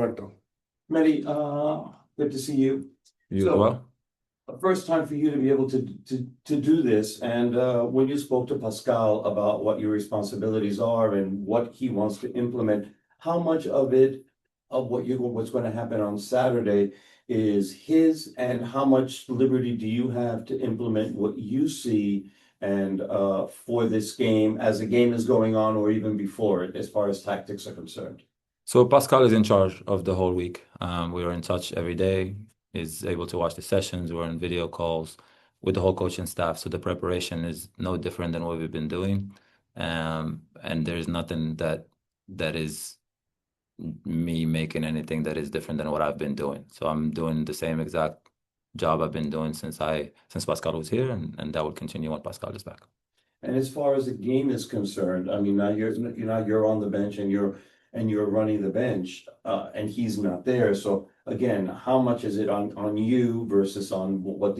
Perfecto. Mehdi, good to see you. You as well? First time for you to be able to do this. And when you spoke to Pascal about what your responsibilities are and what he wants to implement, how much of it, of what's going to happen on Saturday is his, and how much liberty do you have to implement what you see and for this game as the game is going on, or even before it, as far as tactics are concerned? So Pascal is in charge of the whole week. We are in touch every day. He's able to watch the sessions. We're in video calls with the whole coaching staff. So the preparation is no different than what we've been doing. And there's nothing that is me making anything that is different than what I've been doing. So I'm doing the same exact job I've been doing since Pascal was here, and that will continue when Pascal is back. And as far as the game is concerned, I mean, now you're on the bench and you're running the bench, and he's not there. So again, how much is it on you versus on what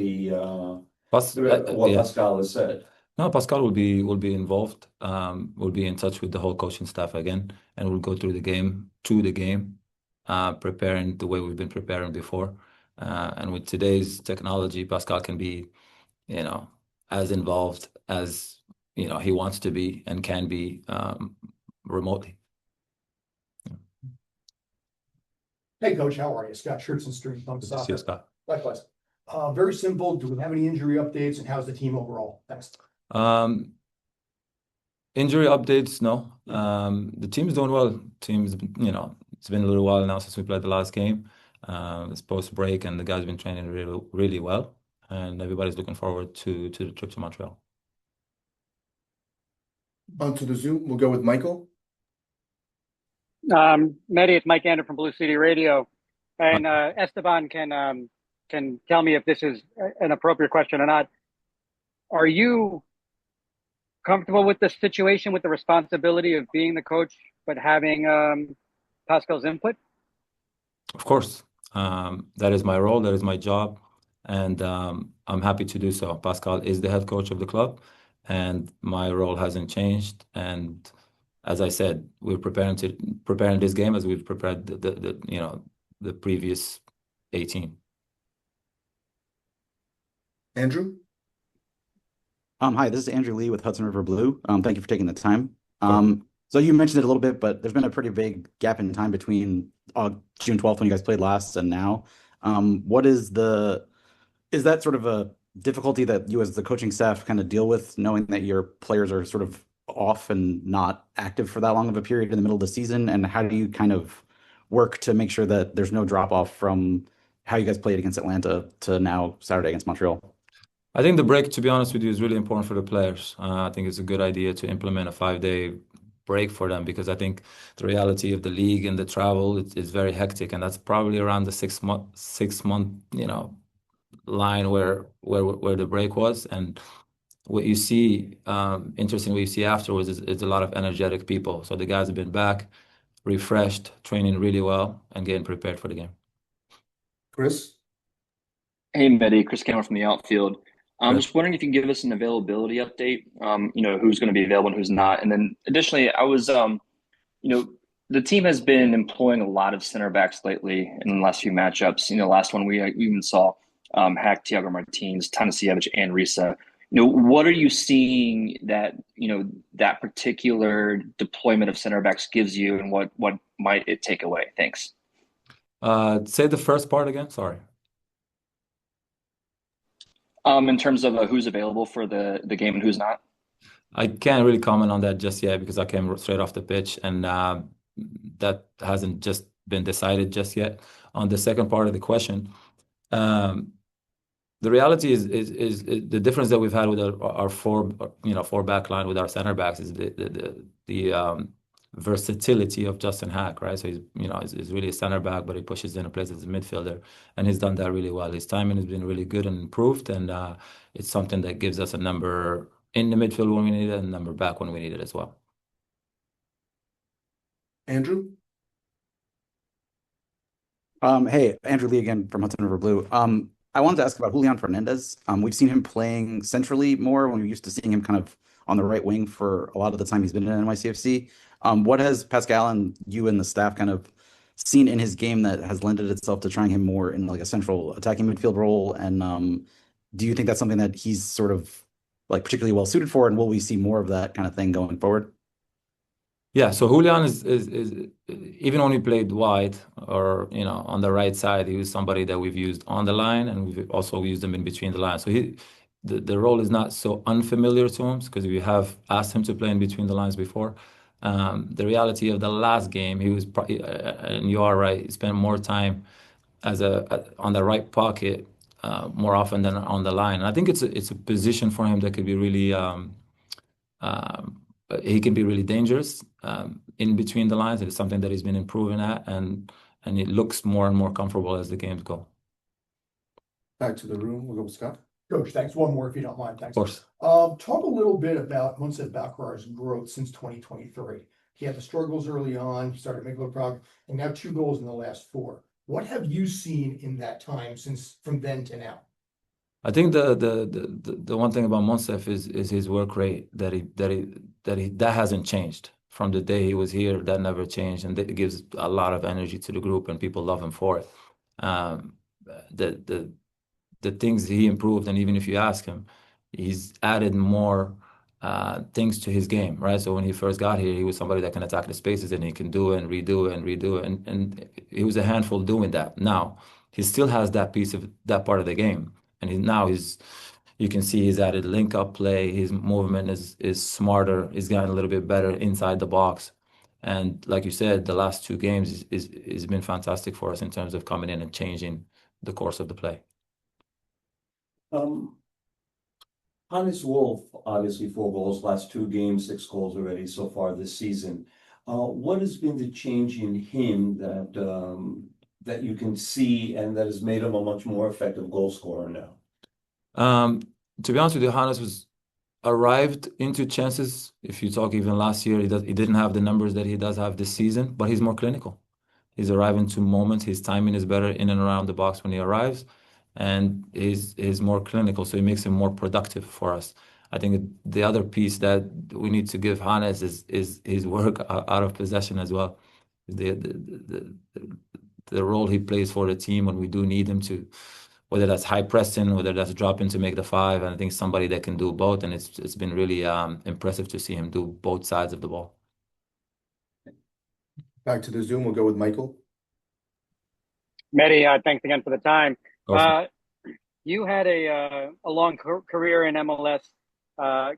Pascal has said? No, Pascal will be involved. We'll be in touch with the whole coaching staff again, and we'll go through the game, preparing the way we've been preparing before. And with today's technology, Pascal can be, as involved as he wants to be and can be remotely. Hey, Coach, how are you? Scott Schertzen, Stream Thumbs Up. See you, Scott. Likewise. Very simple. Do we have any injury updates, and how's the team overall? Thanks. Injury updates, no. The team's doing well. Team's, it's been a little while now since we played the last game. It's post-break, and the guys have been training really, really well. And everybody's looking forward to the trip to Montreal. Onto the Zoom, we'll go with Michael. Mehdi, it's Mike Ander from Blue City Radio, and Esteban can tell me if this is an appropriate question or not. Are you comfortable with the situation, with the responsibility of being the coach, but having Pascal's input? Of course, that is my role, that is my job, and I'm happy to do so. Pascal is the head coach of the club, and my role hasn't changed. And as I said, we're preparing this game as we've prepared the previous 18. Andrew? Hi, this is Andrew Lee with Hudson River Blue. Thank you for taking the time. So you mentioned it a little bit, but there's been a pretty big gap in time between June 12th when you guys played last and now. Is that sort of a difficulty that you as the coaching staff kind of deal with, knowing that your players are sort of off and not active for that long of a period in the middle of the season? And how do you kind of work to make sure that there's no drop off from how you guys played against Atlanta to now Saturday against Montreal? I think the break, to be honest with you, is really important for the players. I think it's a good idea to implement a 5-day break for them, because I think the reality of the league and the travel is very hectic, and that's probably around the 6 month line where the break was. And what you see, interesting, what you see afterwards is a lot of energetic people. So the guys have been back, refreshed, training really well, and getting prepared for the game. Chris? Hey, Mehdi, Chris Cameron from the outfield. I'm just wondering if you can give us an availability update, who's going to be available and who's not. And then additionally, I was, the team has been employing a lot of center backs lately in the last few matchups. Last one we even saw Hack, Thiago Martins, Tanasiewicz, and Risa. What are you seeing that, that particular deployment of center backs gives you, and what might it take away? Thanks. Say the first part again, sorry. In terms of who's available for the game and who's not? I can't really comment on that just yet, because I came straight off the pitch, and that hasn't just been decided just yet. On the second part of the question, the reality is the difference that we've had with our four back line with our center backs is the versatility of Justin Hack, right? So he's really a center back, but he pushes in and plays as a midfielder, and he's done that really well. His timing has been really good and improved, and it's something that gives us a number in the midfield when we need it, and a number back when we need it as well. Andrew? Hey, Andrew Lee again from Hudson River Blue. I wanted to ask about Julian Fernandez. We've seen him playing centrally more when we're used to seeing him kind of on the right wing for a lot of the time he's been in NYCFC. What has Pascal and you and the staff kind of seen in his game that has lended itself to trying him more in like a central attacking midfield role? And do you think that's something that he's sort of like particularly well suited for? And will we see more of that kind of thing going forward? Yeah, so Julian is even when he played wide or on the right side, he was somebody that we've used on the line, and we've also used him in between the lines. So the role is not so unfamiliar to him because we have asked him to play in between the lines before. The reality of the last game, he was, and you are right, he spent more time on the right pocket more often than on the line. And I think it's a position for him that could be really. Um, he can be really dangerous in between the lines. It's something that he's been improving at, and it looks more and more comfortable as the games go. Back to the room. We'll go with Scott. Coach, thanks. One more if you don't mind. Thanks. Of course. Talk a little bit about Mounsef Bakrar's growth since 2023. He had the struggles early on, he started making a little progress, and now 2 goals in the last 4. What have you seen in that time since from then to now? I think the one thing about Mounsef is his work rate that hasn't changed from the day he was here. That never changed, and it gives a lot of energy to the group, and people love him for it. The things he improved, and even if you ask him, he's added more things to his game, right? So when he first got here, he was somebody that can attack the spaces, and he can do it and redo it and redo it, and he was a handful doing that. Now he still has that piece of that part of the game. And you can see he's added link up play. His movement is smarter. He's gotten a little bit better inside the box. And like you said, the last 2 games is been fantastic for us in terms of coming in and changing the course of the play. Hannes Wolf, obviously 4 goals, last 2 games, 6 goals already so far this season. What has been the change in him that you can see and that has made him a much more effective goal scorer now? To be honest with you, Hannes was arrived into chances. If you talk even last year, he didn't have the numbers that he does have this season, but he's more clinical. He's arriving to moments. His timing is better in and around the box when he arrives, and he's more clinical, so it makes him more productive for us. I think the other piece that we need to give Hannes is his work out of possession as well. The role he plays for the team when we do need him to, whether that's high pressing, whether that's dropping to make the 5, and I think somebody that can do both, and it's been really impressive to see him do both sides of the ball. Back to the Zoom. We'll go with Michael. Mehdi, thanks again for the time. Awesome. You had a long career in MLS.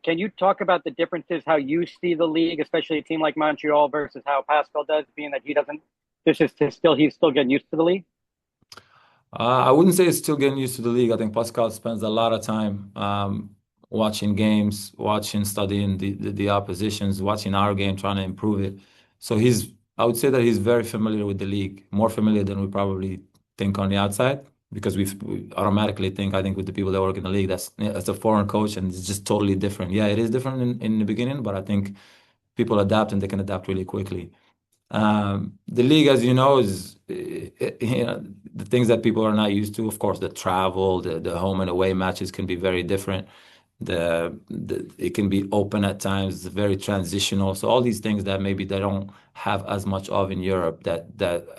Can you talk about the differences, how you see the league, especially a team like Montreal versus how Pascal does, being that he's still getting used to the league? I wouldn't say it's still getting used to the league. I think Pascal spends a lot of time watching games, studying the oppositions, watching our game, trying to improve it. So I would say that he's very familiar with the league, more familiar than we probably think on the outside, because we automatically think, I think with the people that work in the league, that's a foreign coach and it's just totally different. Yeah, it is different in the beginning, but I think people adapt and they can adapt really quickly. The league, as you know, is the things that people are not used to. Of course, the travel, the home and away matches can be very different. It can be open at times, very transitional. So all these things that maybe they don't have as much of in Europe that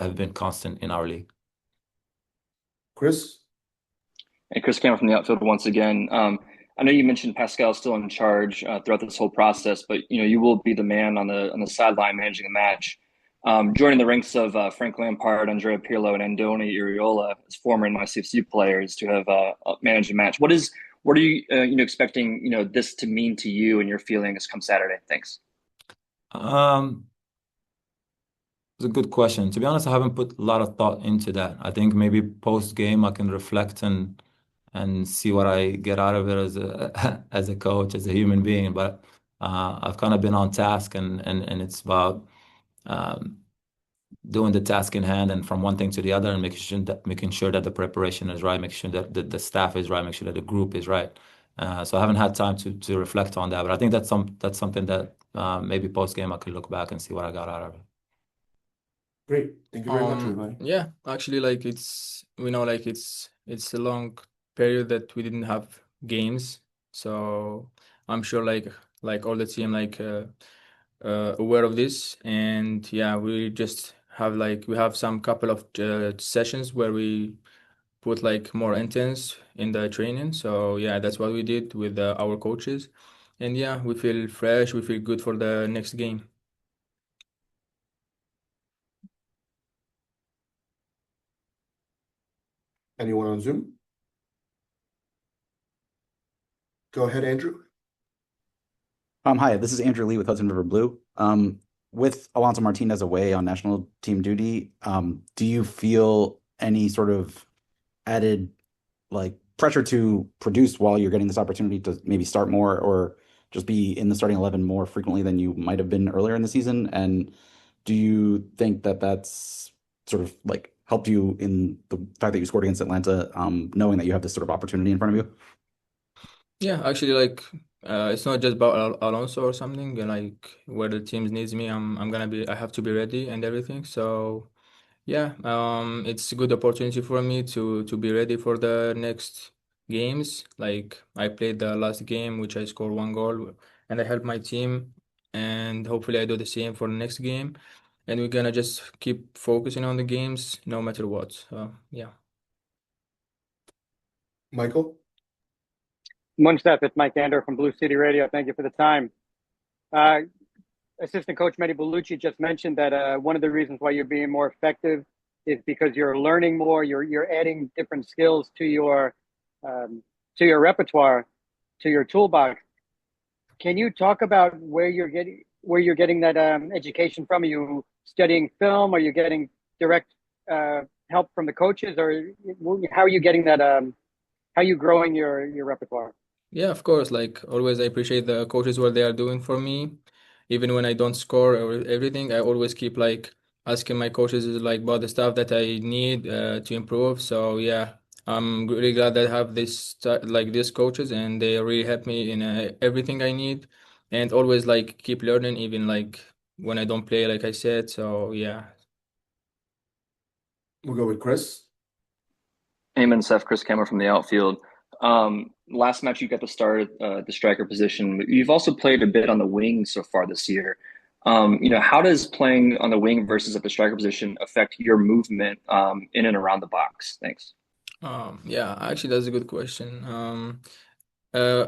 have been constant in our league. Chris. And Chris Cameron from the outfield once again. I know you mentioned Pascal is still in charge throughout this whole process, but you will be the man on the sideline managing the match. Joining the ranks of Frank Lampard, Andrea Pirlo, and Andoni Iraola as former NYCFC players to have managed a match. What are you expecting this to mean to you and your feelings come Saturday? Thanks. It's a good question. To be honest, I haven't put a lot of thought into that. I think maybe post game I can reflect and see what I get out of it as a coach, as a human being. But I've kind of been on task, and it's about doing the task in hand and from one thing to the other, and making sure that the preparation is right, making sure that the staff is right, making sure that the group is right. So I haven't had time to reflect on that, but I think that's something that maybe post game I could look back and see what I got out of it. Great. Thank you very much, everybody. Yeah, actually, it's a long period that we didn't have games, so I'm sure like all the team aware of this, and yeah, we just we have some couple of sessions where we put like more intense in the training. So yeah, that's what we did with our coaches, and yeah, we feel fresh, we feel good for the next game. Anyone on Zoom? Go ahead, Andrew. Hi, this is Andrew Lee with Hudson River Blue. With Alonso Martinez away on national team duty, do you feel any sort of added like pressure to produce while you're getting this opportunity to maybe start more or just be in the starting 11 more frequently than you might have been earlier in the season? And do you think that that's sort of like helped you in the fact that you scored against Atlanta, knowing that you have this sort of opportunity in front of you? Yeah, actually, like it's not just about Alonso or something. Like where the teams needs me, I'm gonna be. I have to be ready and everything. So yeah, it's a good opportunity for me to be ready for the next games. Like I played the last game, which I scored 1 goal, and I helped my team, and hopefully I do the same for the next game. And we're gonna just keep focusing on the games no matter what. So yeah. Michael? Mounsef, it's Mike Ander from Blue City Radio. Thank you for the time. Assistant Coach Mehdi Ballouchy just mentioned that one of the reasons why you're being more effective is because you're learning more. You're adding different skills to your repertoire, to your toolbox. Can you talk about where you're getting that education from? Are you studying film? Are you getting direct help from the coaches, or how are you getting that? How are you growing your repertoire? Yeah, of course. Like always, I appreciate the coaches what they are doing for me. Even when I don't score or everything, I always keep like asking my coaches like about the stuff that I need to improve. So yeah, I'm really glad that I have like these coaches, and they really help me in everything I need, and always like keep learning even like when I don't play, like I said. So yeah. We'll go with Chris. Hey, Mounsef, Chris Cameron from the outfield. Last match you got to start the striker position, but you've also played a bit on the wing so far this year. How does playing on the wing versus at the striker position affect your movement in and around the box? Thanks. Yeah, actually, that's a good question. Uh,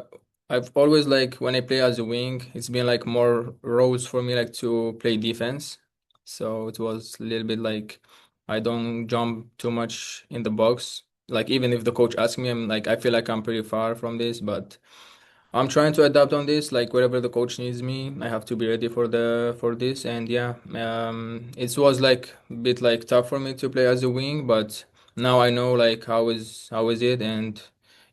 I've always like when I play as a wing, it's been like more roles for me like to play defense. So it was a little bit like I don't jump too much in the box. Like even if the coach asks me, I'm like I feel like I'm pretty far from this, but I'm trying to adapt on this. Like wherever the coach needs me, I have to be ready for this. And yeah, it was like a bit like tough for me to play as a wing, but now I know like how is it, and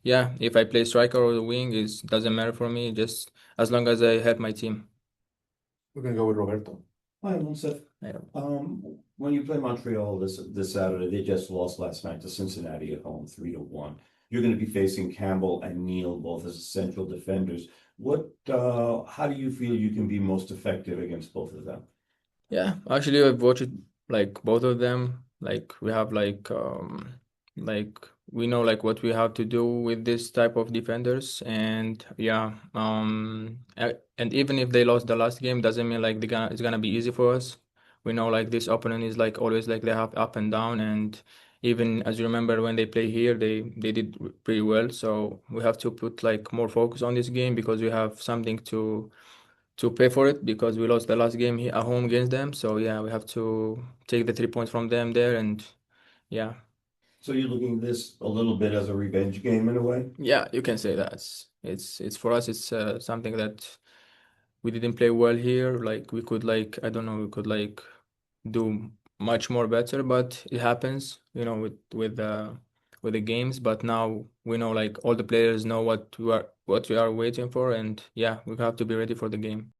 yeah, if I play striker or the wing, it doesn't matter for me, just as long as I help my team. We're gonna go with Roberto. Hi, Mounsef. Yeah. When you play Montreal this Saturday, they just lost last night to Cincinnati at home, 3-1. You're going to be facing Campbell and Neal both as central defenders. How do you feel you can be most effective against both of them? Yeah, actually, I've watched like both of them. Like we have like we know like what we have to do with this type of defenders, and yeah, and even if they lost the last game, doesn't mean like it's gonna be easy for us. We know like this opponent is like always like they have up and down, and even as you remember when they play here, they did pretty well. So we have to put like more focus on this game because we have something to pay for it because we lost the last game here at home against them. So yeah, we have to take the 3 points from them there, and yeah. So you're looking at this a little bit as a revenge game in a way? Yeah, you can say that. It's for us. It's something that we didn't play well here. Like we could like I don't know. We could like do much more better, but it happens. With the games. But now we know like all the players know what we are waiting for, and yeah, we have to be ready for the game.